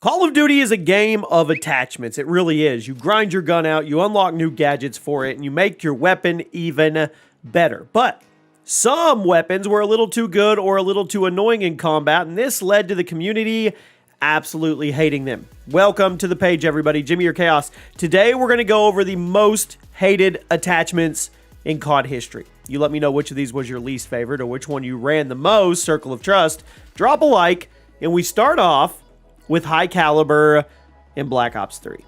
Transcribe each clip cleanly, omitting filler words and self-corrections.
Call of Duty is a game of attachments. It really is. You grind your gun out, you unlock new gadgets for it, and you make your weapon even better. But some weapons were a little too good or a little too annoying in combat, and this led to the community absolutely hating them. Welcome to the page, everybody. Jimmy or Chaos. Today, we're going to go over the most hated attachments in COD history. You let me know which of these was your least favorite or which one you ran the most. Circle of Trust. Drop a like, and we start off with high caliber in Black Ops 3.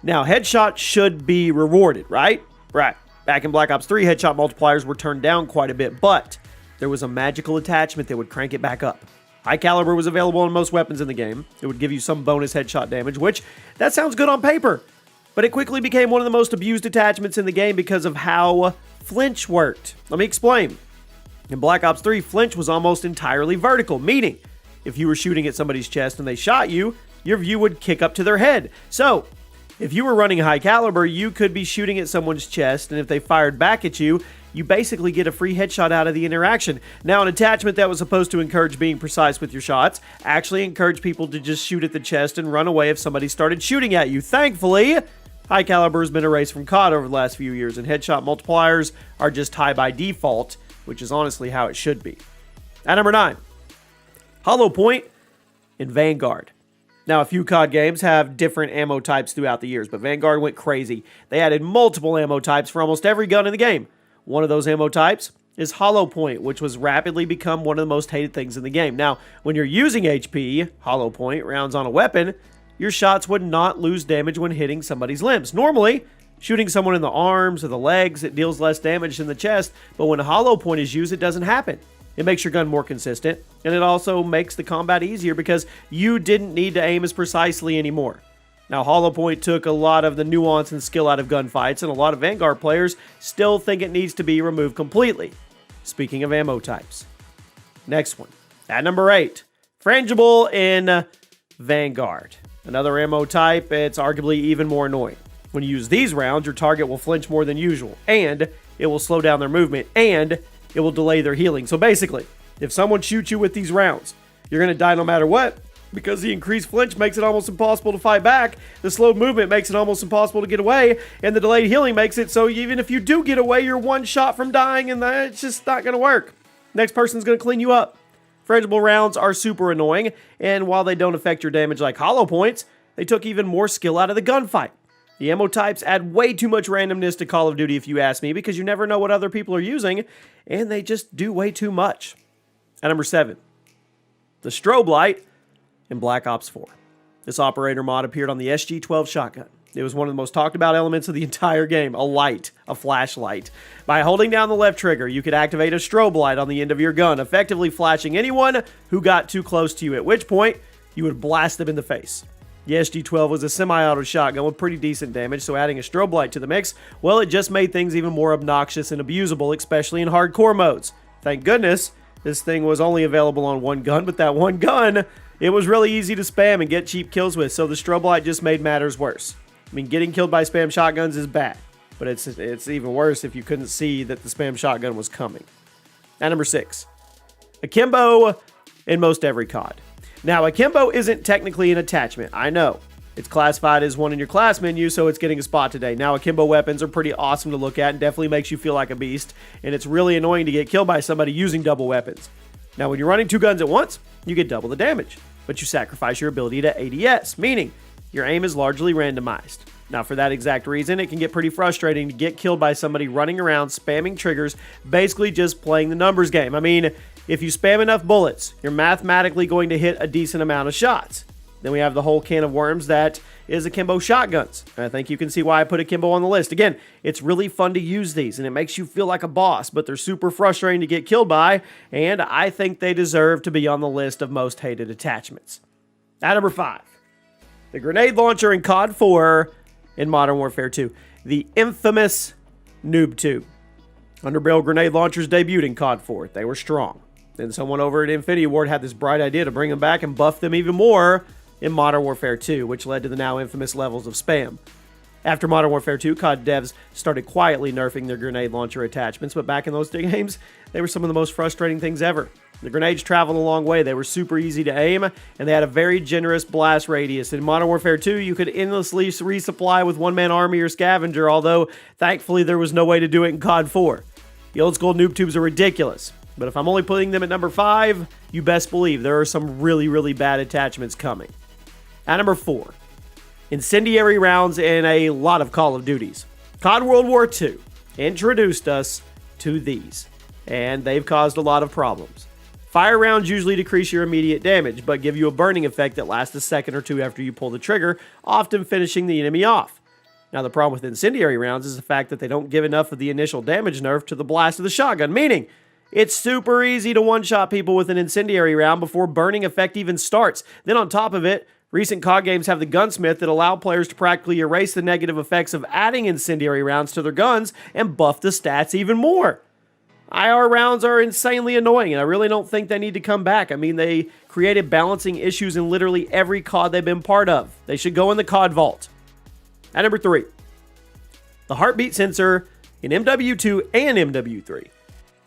Now, headshots should be rewarded, right? Right. Back in Black Ops 3, headshot multipliers were turned down quite a bit, but there was a magical attachment that would crank it back up. High caliber was available on most weapons in the game. It would give you some bonus headshot damage, which, that sounds good on paper. But it quickly became one of the most abused attachments in the game because of how flinch worked. Let me explain. In Black Ops 3, flinch was almost entirely vertical, meaning if you were shooting at somebody's chest and they shot you, your view would kick up to their head. So, if you were running high caliber, you could be shooting at someone's chest, and if they fired back at you, you basically get a free headshot out of the interaction. Now, an attachment that was supposed to encourage being precise with your shots actually encouraged people to just shoot at the chest and run away if somebody started shooting at you. Thankfully, high caliber has been erased from COD over the last few years, and headshot multipliers are just high by default, which is honestly how it should be. At number 9. Hollow Point in Vanguard. Now, a few COD games have different ammo types throughout the years, but Vanguard went crazy. They added multiple ammo types for almost every gun in the game. One of those ammo types is Hollow Point, which was rapidly become one of the most hated things in the game. Now, when you're using HP, Hollow Point, rounds on a weapon, your shots would not lose damage when hitting somebody's limbs. Normally, shooting someone in the arms or the legs, it deals less damage than the chest, but when Hollow Point is used, it doesn't happen. It makes your gun more consistent, and it also makes the combat easier because you didn't need to aim as precisely anymore. Now, Hollow Point took a lot of the nuance and skill out of gunfights, and a lot of Vanguard players still think it needs to be removed completely. Speaking of ammo types. Next one. At number 8. Frangible in Vanguard. Another ammo type, it's arguably even more annoying. When you use these rounds, your target will flinch more than usual, and it will slow down their movement, and it will delay their healing. So basically, if someone shoots you with these rounds, you're going to die no matter what, because the increased flinch makes it almost impossible to fight back, the slowed movement makes it almost impossible to get away, and the delayed healing makes it so even if you do get away, you're one shot from dying, and it's just not going to work. Next person's going to clean you up. Frangible rounds are super annoying, and while they don't affect your damage like Hollow Points, they took even more skill out of the gunfight. The ammo types add way too much randomness to Call of Duty if you ask me, because you never know what other people are using, and they just do way too much. At number 7, the Strobe Light in Black Ops 4. This operator mod appeared on the SG-12 shotgun. It was one of the most talked about elements of the entire game, a light, a flashlight. By holding down the left trigger, you could activate a strobe light on the end of your gun, effectively flashing anyone who got too close to you, at which point you would blast them in the face. The SG-12 was a semi-auto shotgun with pretty decent damage, so adding a strobe light to the mix, well, it just made things even more obnoxious and abusable, especially in hardcore modes. Thank goodness, this thing was only available on one gun, but that one gun, it was really easy to spam and get cheap kills with, so the strobe light just made matters worse. I mean, getting killed by spam shotguns is bad, but it's even worse if you couldn't see that the spam shotgun was coming. At number 6, a Kimbo in most every COD. Now, a Kimbo isn't technically an attachment, I know. It's classified as one in your class menu, so it's getting a spot today. Now, Kimbo weapons are pretty awesome to look at and definitely makes you feel like a beast, and it's really annoying to get killed by somebody using double weapons. Now, when you're running 2 guns at once, you get double the damage, but you sacrifice your ability to ADS, meaning your aim is largely randomized. Now, for that exact reason, it can get pretty frustrating to get killed by somebody running around spamming triggers, basically just playing the numbers game. I mean, if you spam enough bullets, you're mathematically going to hit a decent amount of shots. Then we have the whole can of worms that is Akimbo shotguns. I think you can see why I put Akimbo on the list. Again, it's really fun to use these, and it makes you feel like a boss, but they're super frustrating to get killed by, and I think they deserve to be on the list of most hated attachments. At number 5, the grenade launcher in COD 4 in Modern Warfare 2. The infamous Noob Tube. Underbarrel grenade launchers debuted in COD 4. They were strong. Then someone over at Infinity Ward had this bright idea to bring them back and buff them even more in Modern Warfare 2, which led to the now infamous levels of spam. After Modern Warfare 2, COD devs started quietly nerfing their grenade launcher attachments, but back in those games, they were some of the most frustrating things ever. The grenades traveled a long way. They were super easy to aim, and they had a very generous blast radius. In Modern Warfare 2, you could endlessly resupply with one-man army or scavenger, although thankfully there was no way to do it in COD 4. The old school noob tubes are ridiculous, but if I'm only putting them at number 5, you best believe there are some really, really bad attachments coming. At number 4, incendiary rounds in a lot of Call of Duties. COD World War II introduced us to these, and they've caused a lot of problems. Fire rounds usually decrease your immediate damage, but give you a burning effect that lasts a second or two after you pull the trigger, often finishing the enemy off. Now, the problem with incendiary rounds is the fact that they don't give enough of the initial damage nerf to the blast of the shotgun, meaning it's super easy to one-shot people with an incendiary round before burning effect even starts. Then on top of it, recent COD games have the gunsmith that allow players to practically erase the negative effects of adding incendiary rounds to their guns and buff the stats even more. IR rounds are insanely annoying, and I really don't think they need to come back. I mean, they created balancing issues in literally every COD they've been part of. They should go in the COD vault. At number 3, the heartbeat sensor in MW2 and MW3.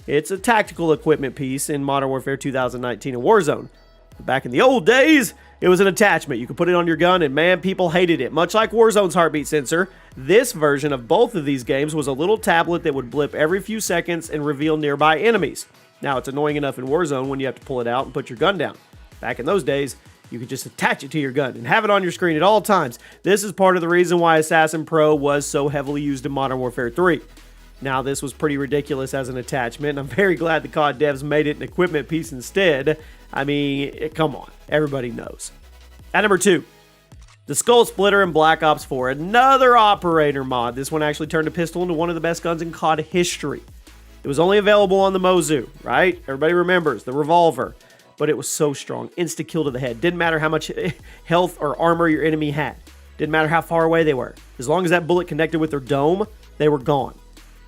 It's a tactical equipment piece in Modern Warfare 2019 and Warzone. But back in the old days, it was an attachment. You could put it on your gun, and man, people hated it. Much like Warzone's heartbeat sensor, this version of both of these games was a little tablet that would blip every few seconds and reveal nearby enemies. Now, it's annoying enough in Warzone when you have to pull it out and put your gun down. Back in those days, you could just attach it to your gun and have it on your screen at all times. This is part of the reason why Assassin Pro was so heavily used in Modern Warfare 3. Now, this was pretty ridiculous as an attachment, and I'm very glad the COD devs made it an equipment piece instead. I mean, come on. Everybody knows. At number 2, the Skull Splitter in Black Ops 4. Another operator mod. This one actually turned a pistol into one of the best guns in COD history. It was only available on the Mozu, right? Everybody remembers the revolver. But it was so strong. Insta-kill to the head. Didn't matter how much health or armor your enemy had. Didn't matter how far away they were. As long as that bullet connected with their dome, they were gone.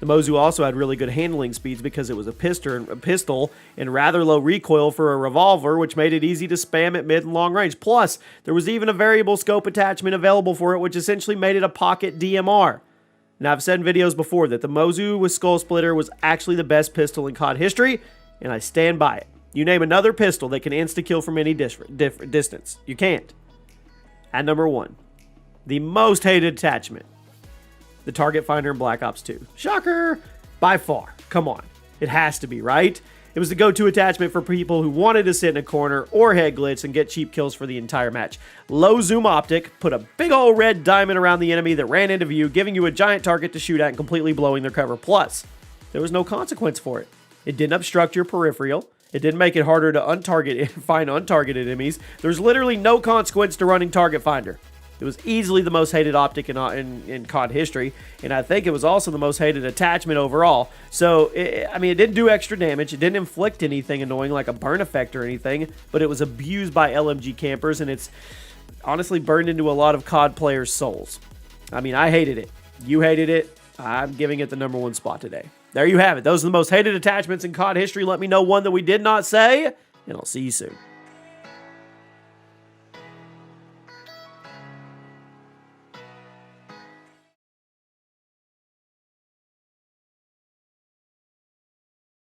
The Mozu also had really good handling speeds because it was a pistol and rather low recoil for a revolver, which made it easy to spam at mid and long range. Plus, there was even a variable scope attachment available for it, which essentially made it a pocket DMR. Now, I've said in videos before that the Mozu with Skull Splitter was actually the best pistol in COD history, and I stand by it. You name another pistol that can insta-kill from any distance. You can't. At number 1, the most hated attachment. The target finder in Black Ops 2. Shocker! By far. Come on. It has to be, right? It was the go-to attachment for people who wanted to sit in a corner or head glitch and get cheap kills for the entire match. Low zoom optic, put a big old red diamond around the enemy that ran into view, giving you a giant target to shoot at and completely blowing their cover. Plus, there was no consequence for it. It didn't obstruct your peripheral. It didn't make it harder to find untargeted enemies. There's literally no consequence to running Target Finder. It was easily the most hated optic in COD history, and I think it was also the most hated attachment overall. So, it didn't do extra damage. It didn't inflict anything annoying like a burn effect or anything, but it was abused by LMG campers, and it's honestly burned into a lot of COD players' souls. I mean, I hated it. You hated it. I'm giving it the number 1 spot today. There you have it. Those are the most hated attachments in COD history. Let me know one that we did not say, and I'll see you soon.